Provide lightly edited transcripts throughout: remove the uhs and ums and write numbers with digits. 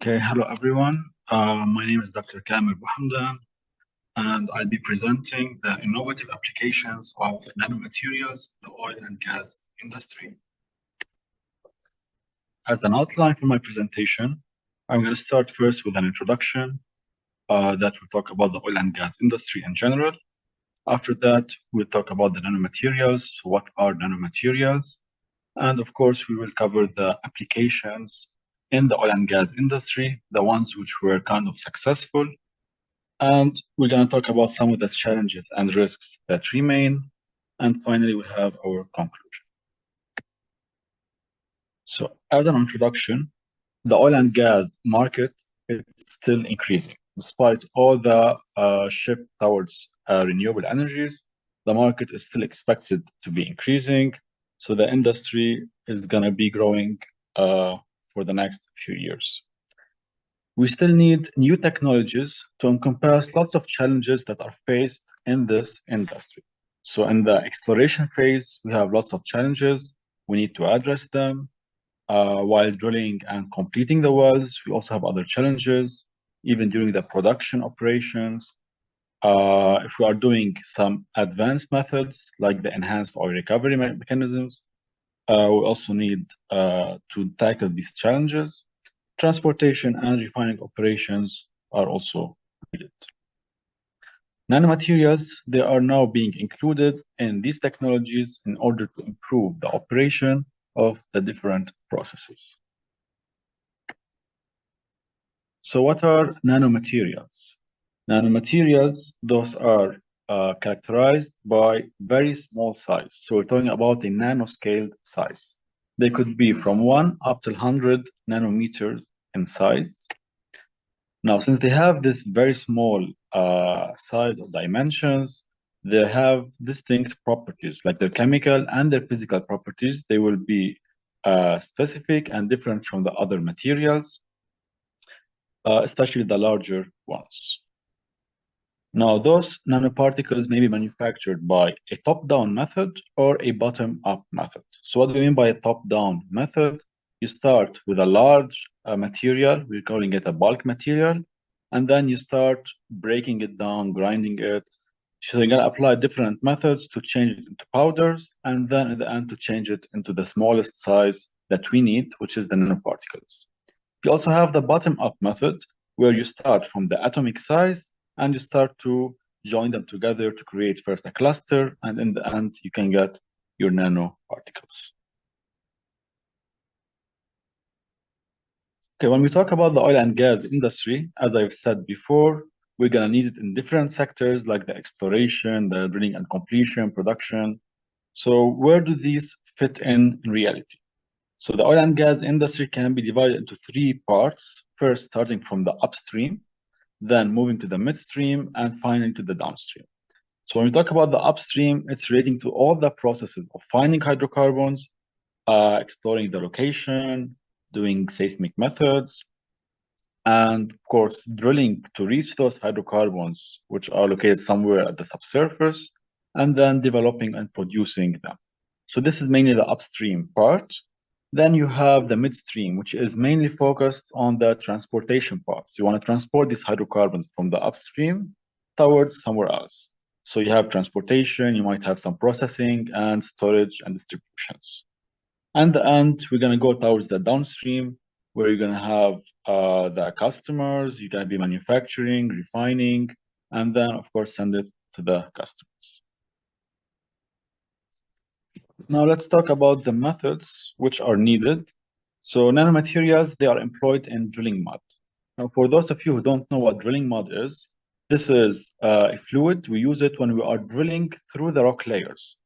Okay, hello everyone. My name is Dr. Kamel Bou Hamdan, and I'll be presenting the innovative applications of nanomaterials in the oil and gas industry. As an outline for my presentation, I'm going to start first with an introduction that will talk about the oil and gas industry in general. After that, we'll talk about the nanomaterials. So what are nanomaterials? And of course, we will cover the applications in the oil and gas industry, the ones which were kind of successful. And we're going to talk about some of the challenges and risks that remain. And finally, we have our conclusion. So as an introduction, the oil and gas market is still increasing. Despite all the shift towards renewable energies, the market is still expected to be increasing. So the industry is going to be growing for the next few years. We still need new technologies to encompass lots of challenges that are faced in this industry. So in the exploration phase, we have lots of challenges. We need to address them. While drilling and completing the wells, we also have other challenges, even during the production operations. If we are doing some advanced methods, like the enhanced oil recovery mechanisms, we also need to tackle these challenges. Transportation and refining operations are also needed. Nanomaterials, they are now being included in these technologies in order to improve the operation of the different processes. So what are nanomaterials? Nanomaterials, those are characterized by very small size. So we're talking about a nanoscale size. They could be from 1 up to 100 nanometers in size. Now, since they have this very small size or dimensions, they have distinct properties, like their chemical and their physical properties. They will be specific and different from the other materials, especially the larger ones. Now, those nanoparticles may be manufactured by a top-down method or a bottom-up method. So what do we mean by a top-down method? You start with a large material, we're calling it a bulk material, and then you start breaking it down, grinding it. So you're going to apply different methods to change it into powders, and then at the end to change it into the smallest size that we need, which is the nanoparticles. You also have the bottom-up method, where you start from the atomic size and you start to join them together to create first a cluster, and in the end, you can get your nanoparticles. Okay, when we talk about the oil and gas industry, as I've said before, we're gonna need it in different sectors like the exploration, the drilling and completion, production. So where do these fit in reality? So the oil and gas industry can be divided into three parts. First, starting from the upstream, then moving to the midstream, and finally to the downstream. So when we talk about the upstream, it's relating to all the processes of finding hydrocarbons, exploring the location, doing seismic methods, and of course, drilling to reach those hydrocarbons, which are located somewhere at the subsurface, and then developing and producing them. So this is mainly the upstream part. Then you have the midstream, which is mainly focused on the transportation parts. You want to transport these hydrocarbons from the upstream towards somewhere else. So you have transportation, you might have some processing and storage and distributions. And the end, we're going to go towards the downstream, where you're going to have the customers, you're going to be manufacturing, refining, and then, of course, send it to the customers. Now let's talk about the methods which are needed. So nanomaterials, they are employed in drilling mud. Now, for those of you who don't know what drilling mud is, this is a fluid. We use it when we are drilling through the rock layers.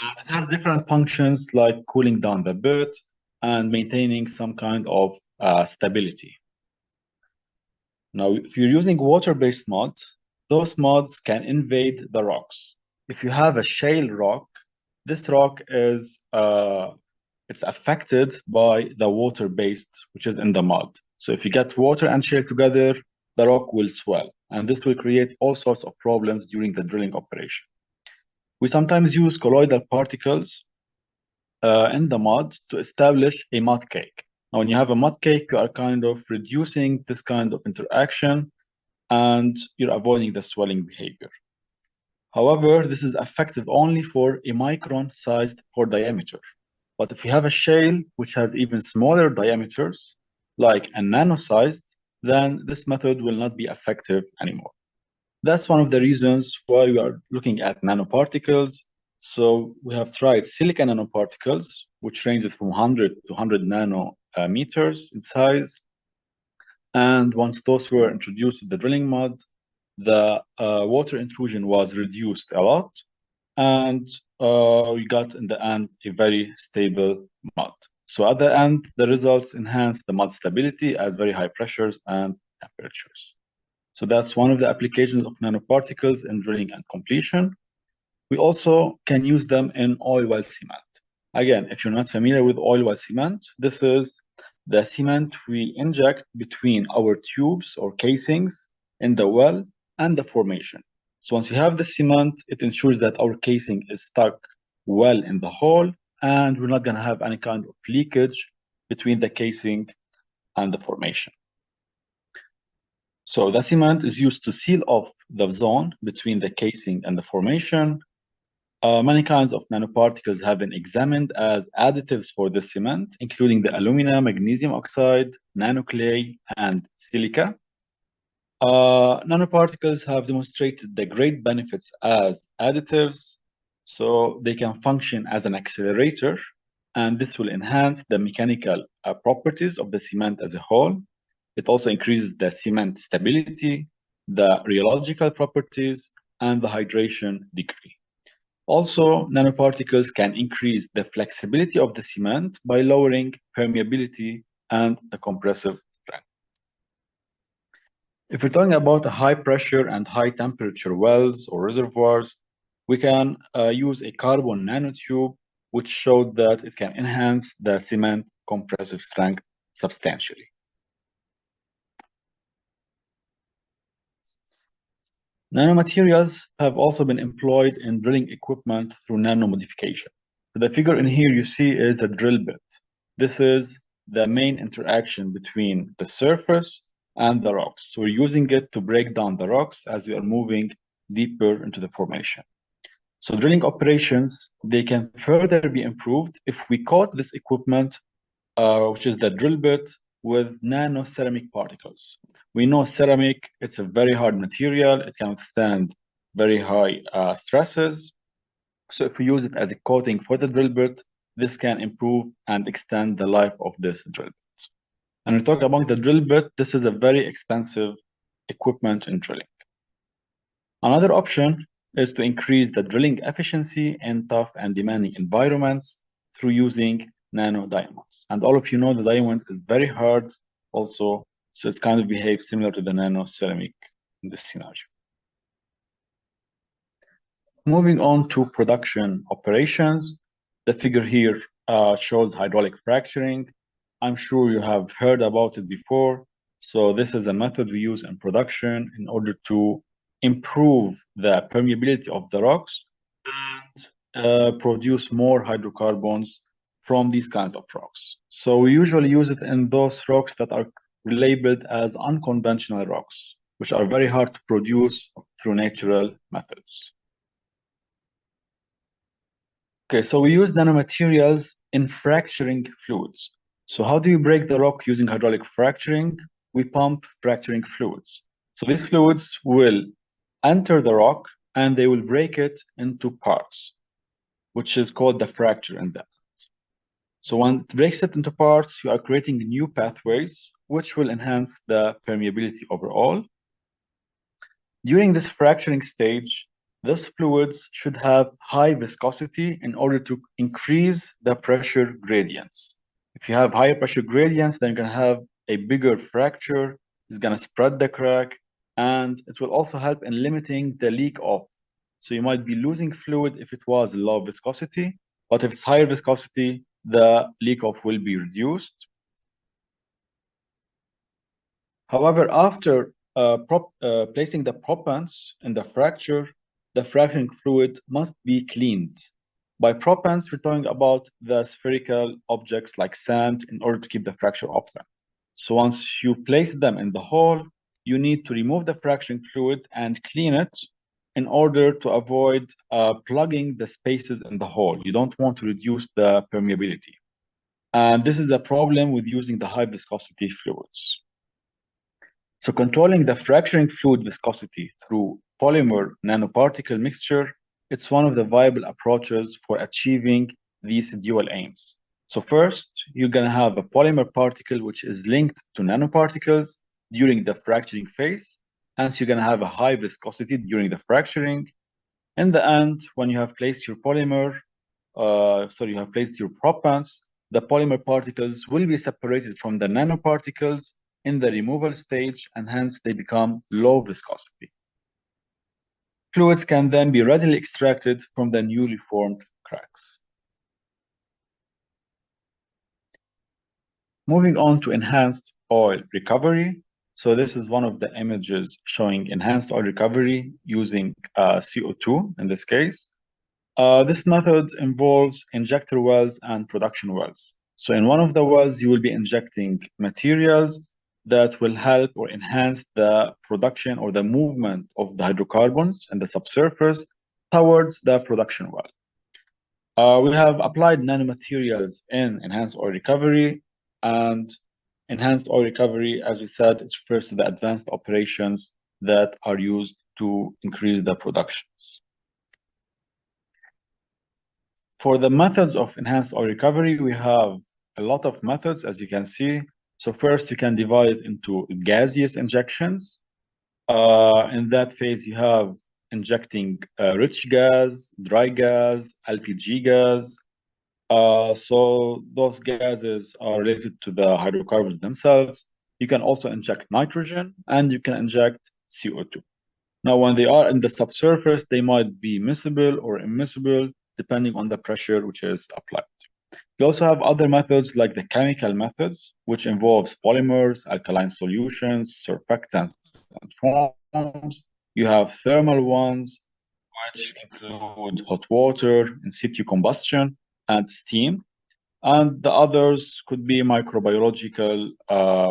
It has different functions like cooling down the bed and maintaining some kind of stability. Now, if you're using water-based mud, those muds can invade the rocks. If you have a shale rock, this rock is it's affected by the water-based, which is in the mud. So if you get water and shale together, the rock will swell, and this will create all sorts of problems during the drilling operation. We sometimes use colloidal particles in the mud to establish a mud cake. Now, when you have a mud cake, you are kind of reducing this kind of interaction and you're avoiding the swelling behavior. However, this is effective only for a micron-sized pore diameter. But if you have a shale which has even smaller diameters, like a nano-sized, then this method will not be effective anymore. That's one of the reasons why we are looking at nanoparticles. So we have tried silica nanoparticles, which ranges from 100 to 100 nanometers in size. And once those were introduced to the drilling mud, the water intrusion was reduced a lot, and we got in the end a very stable mud. So at the end, the results enhance the mud stability at very high pressures and temperatures. So that's one of the applications of nanoparticles in drilling and completion. We also can use them in oil well cement. Again, if you're not familiar with oil well cement, this is the cement we inject between our tubes or casings in the well and the formation. So once you have the cement, it ensures that our casing is stuck well in the hole and we're not going to have any kind of leakage between the casing and the formation. So the cement is used to seal off the zone between the casing and the formation. Many kinds of nanoparticles have been examined as additives for the cement, including the alumina, magnesium oxide, nanoclay, and silica. Nanoparticles have demonstrated the great benefits as additives, so they can function as an accelerator, and this will enhance the mechanical properties of the cement as a whole. It also increases the cement stability, the rheological properties, and the hydration degree. Also, nanoparticles can increase the flexibility of the cement by lowering permeability and the compressive strength. If we're talking about a high pressure and high temperature wells or reservoirs, we can use a carbon nanotube, which showed that it can enhance the cement compressive strength substantially. Nanomaterials have also been employed in drilling equipment through nanomodification. The figure in here you see is a drill bit. This is the main interaction between the surface and the rocks. So we're using it to break down the rocks as we are moving deeper into the formation. So drilling operations, they can further be improved if we coat this equipment, which is the drill bit, with nano ceramic particles. We know ceramic, it's a very hard material. It can withstand very high stresses. So if we use it as a coating for the drill bit, this can improve and extend the life of this drill bit. And we talk about the drill bit, this is a very expensive equipment in drilling. Another option is to increase the drilling efficiency in tough and demanding environments through using nano diamonds. And all of you know the diamond is very hard also, so it's kind of behaves similar to the nano ceramic in this scenario. Moving on to production operations, the figure here shows hydraulic fracturing. I'm sure you have heard about it before. So this is a method we use in production in order to improve the permeability of the rocks and produce more hydrocarbons from these kinds of rocks. So we usually use it in those rocks that are labeled as unconventional rocks, which are very hard to produce through natural methods. Okay, so we use nanomaterials in fracturing fluids. So how do you break the rock using hydraulic fracturing? We pump fracturing fluids. So these fluids will enter the rock and they will break it into parts, which is called the fracture in depth. So when it breaks it into parts, you are creating new pathways, which will enhance the permeability overall. During this fracturing stage, those fluids should have high viscosity in order to increase the pressure gradients. If you have higher pressure gradients, then you're going to have a bigger fracture. It's going to spread the crack, and it will also help in limiting the leak off. So you might be losing fluid if it was low viscosity, but if it's higher viscosity, the leak off will be reduced. However, after placing the proppants in the fracture, the fracturing fluid must be cleaned. By propants, we're talking about the spherical objects like sand in order to keep the fracture open. So once you place them in the hole, you need to remove the fracturing fluid and clean it in order to avoid plugging the spaces in the hole. You don't want to reduce the permeability. And this is a problem with using the high viscosity fluids. So controlling the fracturing fluid viscosity through polymer nanoparticle mixture, it's one of the viable approaches for achieving these dual aims. So first, you're going to have a polymer particle which is linked to nanoparticles during the fracturing phase. Hence, you're going to have a high viscosity during the fracturing. In the end, when you have placed your polymer, you have placed your propants, the polymer particles will be separated from the nanoparticles in the removal stage, and hence they become low viscosity. Fluids can then be readily extracted from the newly formed cracks. Moving on to enhanced oil recovery. So this is one of the images showing enhanced oil recovery using CO2 in this case. This method involves injector wells and production wells. So in one of the wells, you will be injecting materials that will help or enhance the production or the movement of the hydrocarbons in the subsurface towards the production well. We have applied nanomaterials in enhanced oil recovery, and enhanced oil recovery, as we said, it refers to the advanced operations that are used to increase the productions. For the methods of enhanced oil recovery, we have a lot of methods, as you can see. So first, you can divide it into gaseous injections. In that phase, you have injecting rich gas, dry gas, LPG gas. So those gases are related to the hydrocarbons themselves. You can also inject nitrogen, and you can inject CO2. Now, when they are in the subsurface, they might be miscible or immiscible, depending on the pressure which is applied. You also have other methods like the chemical methods, which involves polymers, alkaline solutions, surfactants, and foams. You have thermal ones, which include hot water, in situ combustion, and steam. And the others could be microbiological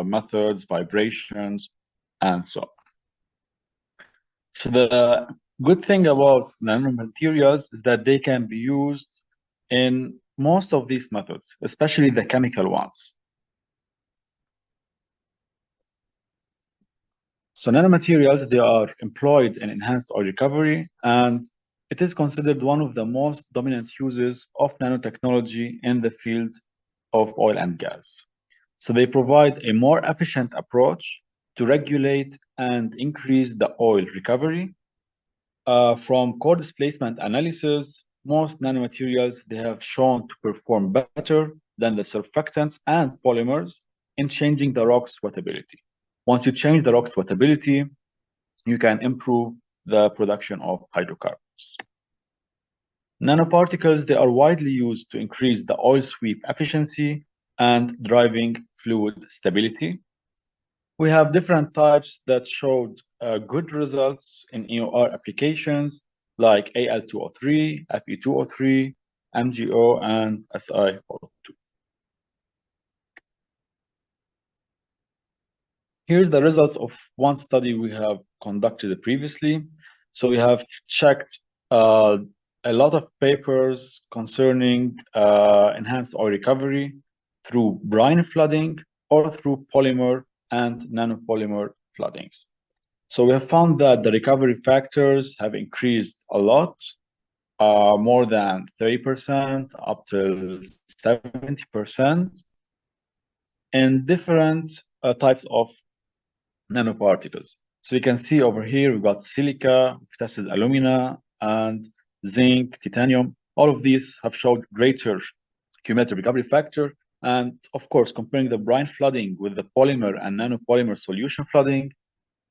methods, vibrations, and so on. So the good thing about nanomaterials is that they can be used in most of these methods, especially the chemical ones. So nanomaterials, they are employed in enhanced oil recovery, and it is considered one of the most dominant uses of nanotechnology in the field of oil and gas. So they provide a more efficient approach to regulate and increase the oil recovery. From core displacement analysis, most nanomaterials, they have shown to perform better than the surfactants and polymers in changing the rock sweatability. Once you change the rock sweatability, you can improve the production of hydrocarbons. Nanoparticles, they are widely used to increase the oil sweep efficiency and driving fluid stability. We have different types that showed good results in EOR applications like Al2O3, Fe2O3, MgO, and SiO2. Here's the results of one study we have conducted previously. So we have checked a lot of papers concerning enhanced oil recovery through brine flooding or through polymer and nanopolymer floodings. So we have found that the recovery factors have increased a lot, more than 30%, up to 70%, in different types of nanoparticles. So you can see over here, we've got silica, we've tested alumina, and zinc, titanium. All of these have showed greater cumulative recovery factor. And of course, comparing the brine flooding with the polymer and nanopolymer solution flooding,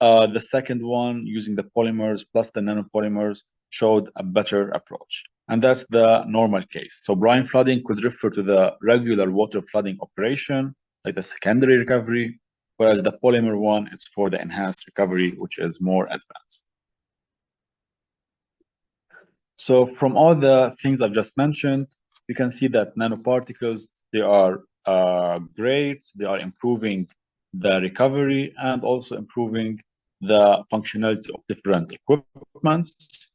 the second one using the polymers plus the nanopolymers showed a better approach. And that's the normal case. So brine flooding could refer to the regular water flooding operation, like the secondary recovery, whereas the polymer one is for the enhanced recovery, which is more advanced. So from all the things I've just mentioned, you can see that nanoparticles, they are great. They are improving the recovery and also improving the functionality of different equipments.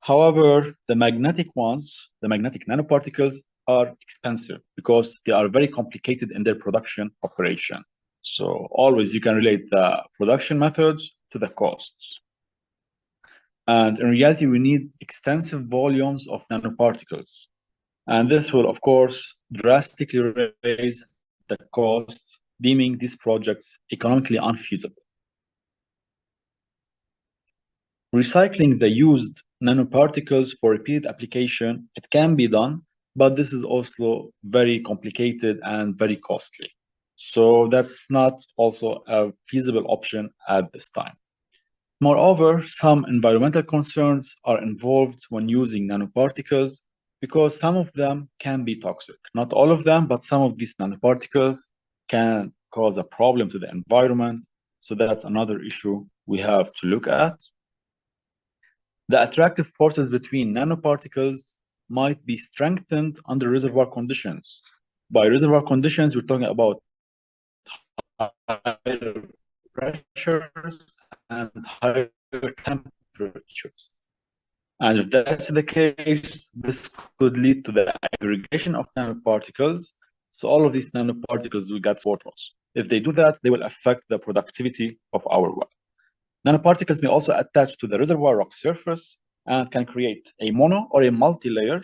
However, the magnetic ones, the magnetic nanoparticles, are expensive because they are very complicated in their production operation. So always you can relate the production methods to the costs. And in reality, we need extensive volumes of nanoparticles. And this will, of course, drastically raise the costs, deeming these projects economically unfeasible. Recycling the used nanoparticles for repeated application, it can be done, but this is also very complicated and very costly. So that's not also a feasible option at this time. Moreover, some environmental concerns are involved when using nanoparticles because some of them can be toxic. Not all of them, but some of these nanoparticles can cause a problem to the environment. So that's another issue we have to look at. The attractive forces between nanoparticles might be strengthened under reservoir conditions. By reservoir conditions, we're talking about higher pressures and higher temperatures. And if that's the case, this could lead to the aggregation of nanoparticles. So all of these nanoparticles will get loss. If they do that, they will affect the productivity of our well. Nanoparticles may also attach to the reservoir rock surface and can create a mono or a multi-layer.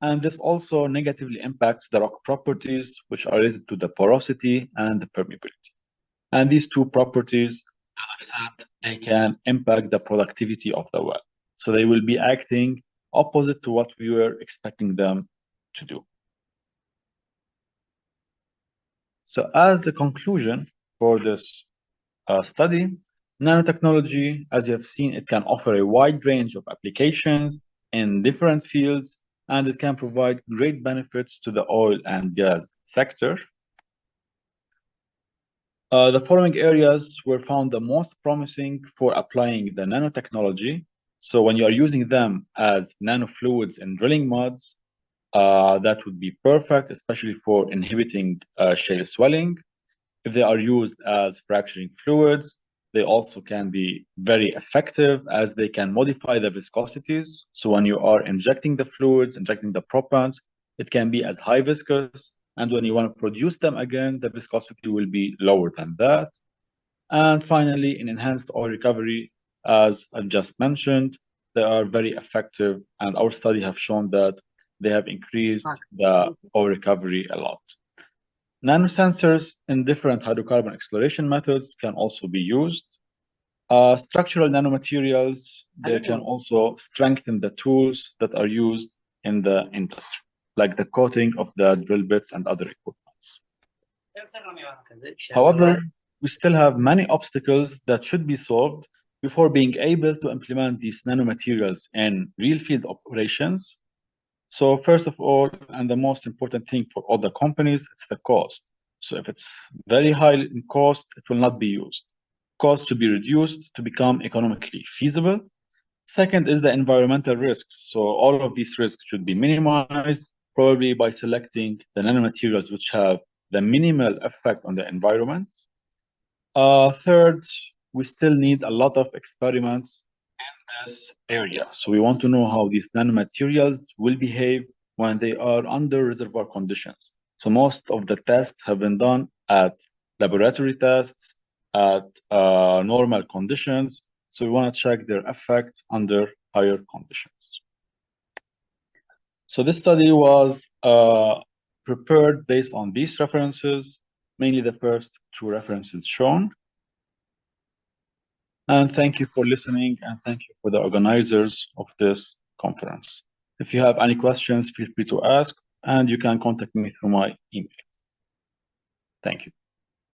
And this also negatively impacts the rock properties, which are related to the porosity and the permeability. And these two properties, they can impact the productivity of the well. So they will be acting opposite to what we were expecting them to do. So as a conclusion for this study, nanotechnology, as you have seen, it can offer a wide range of applications in different fields, and it can provide great benefits to the oil and gas sector. The following areas were found the most promising for applying the nanotechnology. So when you are using them as nanofluids in drilling muds, that would be perfect, especially for inhibiting shale swelling. If they are used as fracturing fluids, they also can be very effective as they can modify the viscosities. So when you are injecting the fluids, injecting the propellants, it can be as high viscous. And when you want to produce them again, the viscosity will be lower than that. And finally, in enhanced oil recovery, as I just mentioned, they are very effective. And our study have shown that they have increased the oil recovery a lot. Nanosensors in different hydrocarbon exploration methods can also be used. Structural nanomaterials, they can also strengthen the tools that are used in the industry, like the coating of the drill bits and other equipments. However, we still have many obstacles that should be solved before being able to implement these nanomaterials in real field operations. So first of all, and the most important thing for all the companies, it's the cost. So if it's very high in cost, it will not be used. Cost should be reduced to become economically feasible. Second is the environmental risks. So all of these risks should be minimized, probably by selecting the nanomaterials which have the minimal effect on the environment. Third, we still need a lot of experiments in this area. So we want to know how these nanomaterials will behave when they are under reservoir conditions. So most of the tests have been done at laboratory tests, at normal conditions. So we want to check their effects under higher conditions. So this study was prepared based on these references, mainly the first two references shown. And thank you for listening, and thank you for the organizers of this conference. If you have any questions, feel free to ask, and you can contact me through my email. Thank you.